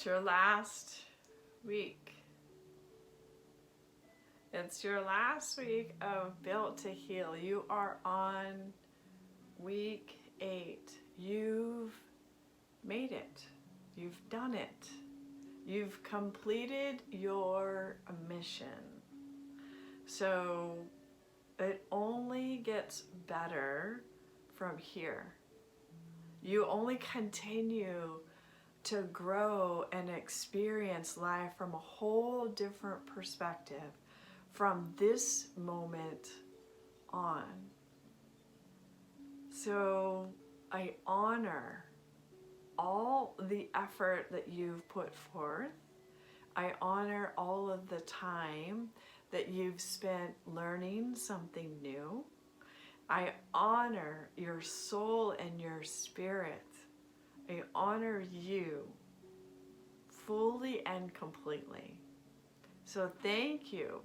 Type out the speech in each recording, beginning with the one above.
It's your last week. It's your last week of Built to Heal. You are on week 8. You've made it. You've done it. You've completed your mission. So it only gets better from here. You only continue to grow and experience life from a whole different perspective from this moment on. So I honor all the effort that you've put forth. I honor all of the time that you've spent learning something new. I honor your soul and your spirit. I honor you fully and completely. So thank you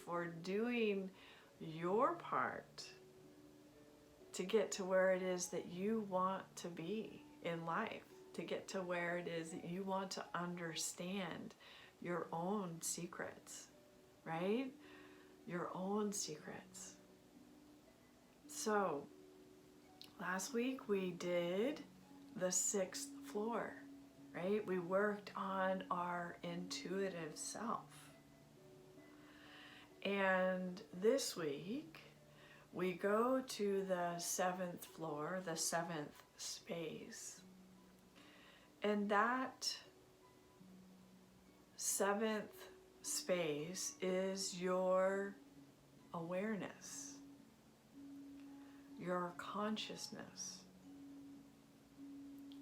for doing your part to get to where it is that you want to be in life, to get to where it is that you want to understand your own secrets, right? Your own secrets. So last week we did the 6th floor, right? We worked on our intuitive self. And this week we go to the 7th floor, the 7th space. And that 7th space is your awareness, your consciousness.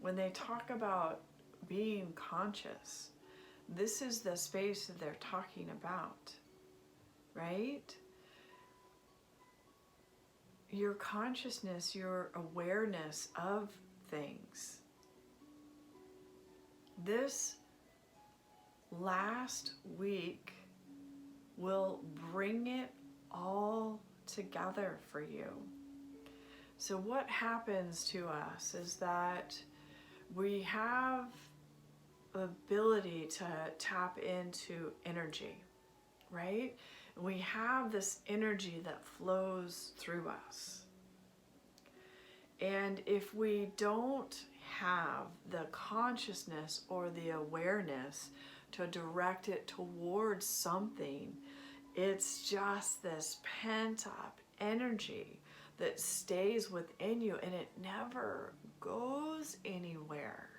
When they talk about being conscious, this is the space that they're talking about, right? Your consciousness, your awareness of things. This last week will bring it all together for you. So what happens to us is that we have the ability to tap into energy, right? We have this energy that flows through us. And if we don't have the consciousness or the awareness to direct it towards something, it's just this pent-up energy that stays within you and it never goes anywhere.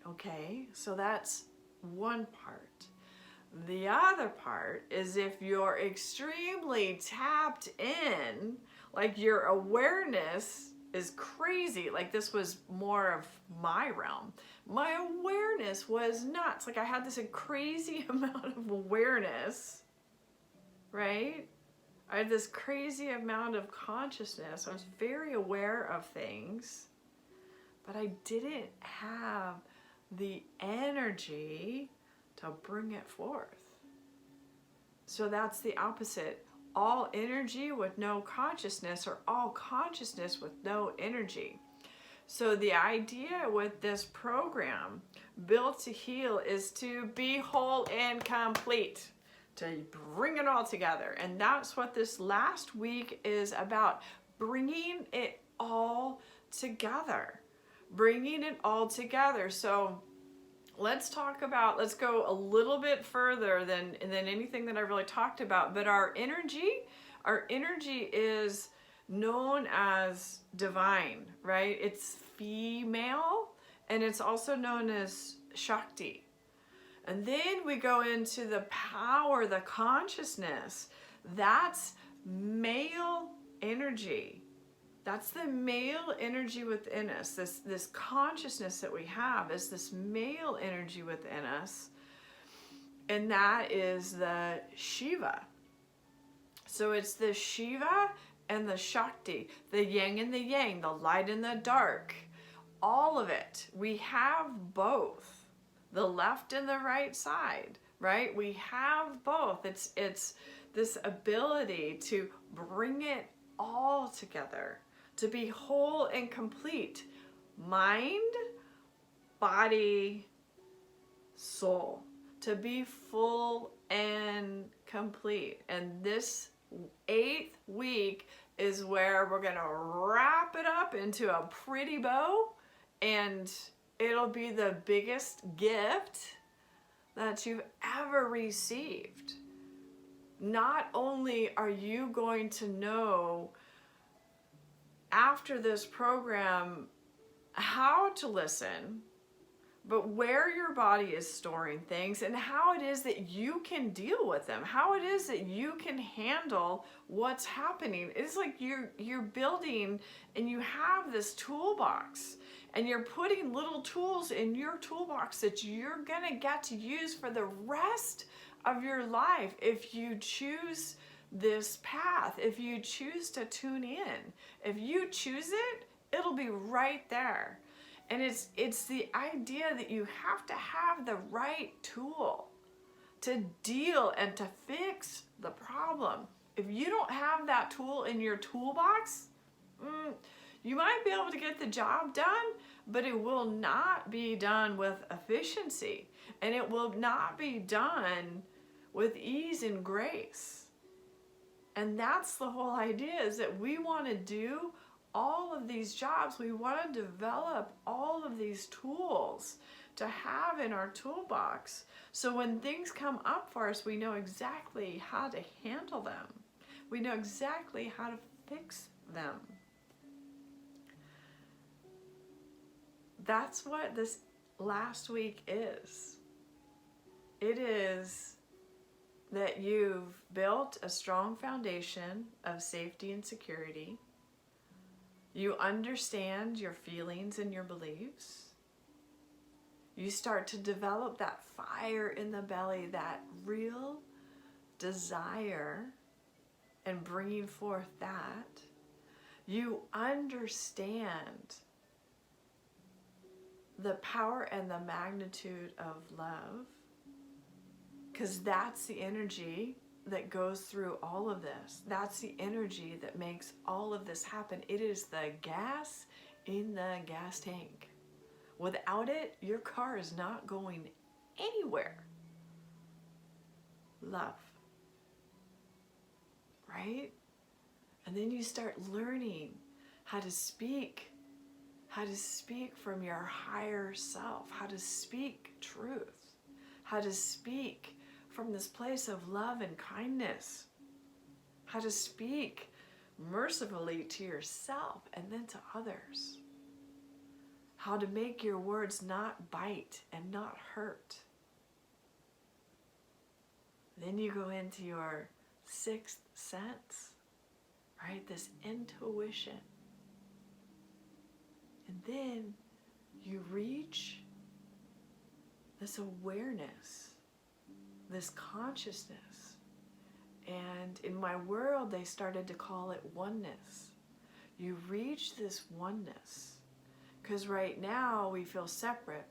Okay, so that's one part. The other part is if you're extremely tapped in, like your awareness is crazy, like this was more of my realm. My awareness was nuts. Like I had this crazy amount of awareness, right? I had this crazy amount of consciousness. I was very aware of things, but I didn't have the energy to bring it forth. So that's the opposite. All energy with no consciousness, or all consciousness with no energy. So the idea with this program, Built to Heal, is to be whole and complete, to bring it all together. And that's what this last week is about, bringing it all together. Bringing it all together. So let's go a little bit further than anything that I really talked about. But our energy is known as divine, right? It's female, and it's also known as Shakti. And then we go into the power, the consciousness. That's male energy. That's the male energy within us. This consciousness that we have is this male energy within us. And that is the Shiva. So it's the Shiva and the Shakti, the yin and the yang, the light and the dark, all of it. We have both, the left and the right side, right? We have both. It's this ability to bring it all together, to be whole and complete. Mind, body, soul, to be full and complete. And this 8th week is where we're gonna wrap it up into a pretty bow, and it'll be the biggest gift that you've ever received. Not only are you going to know after this program how to listen, but where your body is storing things and how it is that you can deal with them, how it is that you can handle what's happening. It's like you're building and you have this toolbox and you're putting little tools in your toolbox that you're gonna get to use for the rest of your life if you choose this path, if you choose to tune in. If you choose it, it'll be right there. And it's the idea that you have to have the right tool to deal and to fix the problem. If you don't have that tool in your toolbox, you might be able to get the job done, but it will not be done with efficiency, and it will not be done with ease and grace. And that's the whole idea, is that we want to do all of these jobs. We want to develop all of these tools to have in our toolbox, so when things come up for us, we know exactly how to handle them. We know exactly how to fix them. That's what this last week is. It is that you've built a strong foundation of safety and security. You understand your feelings and your beliefs. You start to develop that fire in the belly, that real desire, and bringing forth that. You understand the power and the magnitude of love, because that's the energy that goes through all of this. That's the energy that makes all of this happen. It is the gas in the gas tank. Without it, your car is not going anywhere. Love. Right? And then you start learning how to speak from your higher self, how to speak truth, how to speak from this place of love and kindness, how to speak mercifully to yourself and then to others, how to make your words not bite and not hurt. Then you go into your 6th sense, right? This intuition. And then you reach this awareness, this consciousness. And in my world, they started to call it oneness. You reach this oneness. Because right now we feel separate.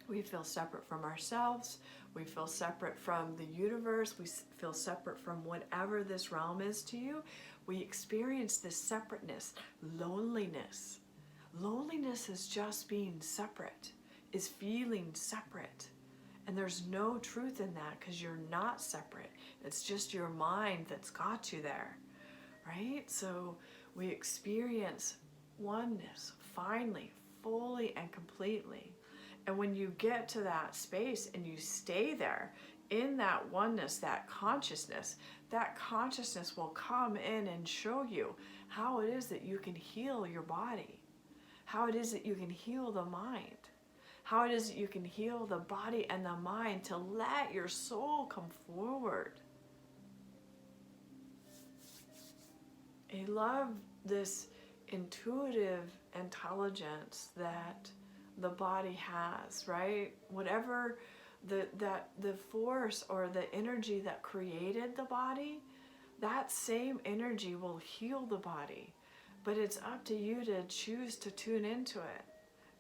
We feel separate from ourselves. We feel separate from the universe. We feel separate from whatever this realm is to you. We experience this separateness, loneliness. Loneliness is just being separate, is feeling separate. And there's no truth in that, because you're not separate. It's just your mind that's got you there, right? So we experience oneness, finally, fully and completely. And when you get to that space and you stay there in that oneness, that consciousness will come in and show you how it is that you can heal your body, how it is that you can heal the mind, how it is that you can heal the body and the mind to let your soul come forward. I love this intuitive intelligence that the body has, right? Whatever the force or the energy that created the body, that same energy will heal the body. But it's up to you to choose to tune into it.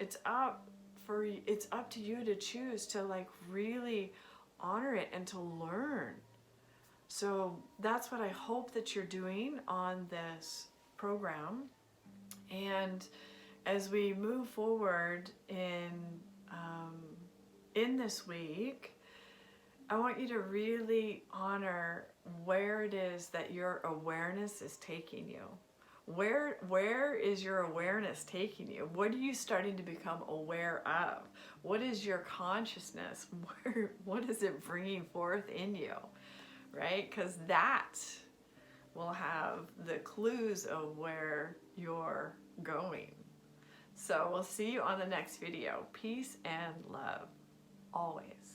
It's up to you to choose to really honor it and to learn. So that's what I hope that you're doing on this program. And as we move forward in in this week, I want you to really honor where it is that your awareness is taking you. Where is your awareness taking you? What are you starting to become aware of? What is your consciousness? What is it bringing forth in you, right? Because that will have the clues of where you're going. So we'll see you on the next video. Peace and love, always.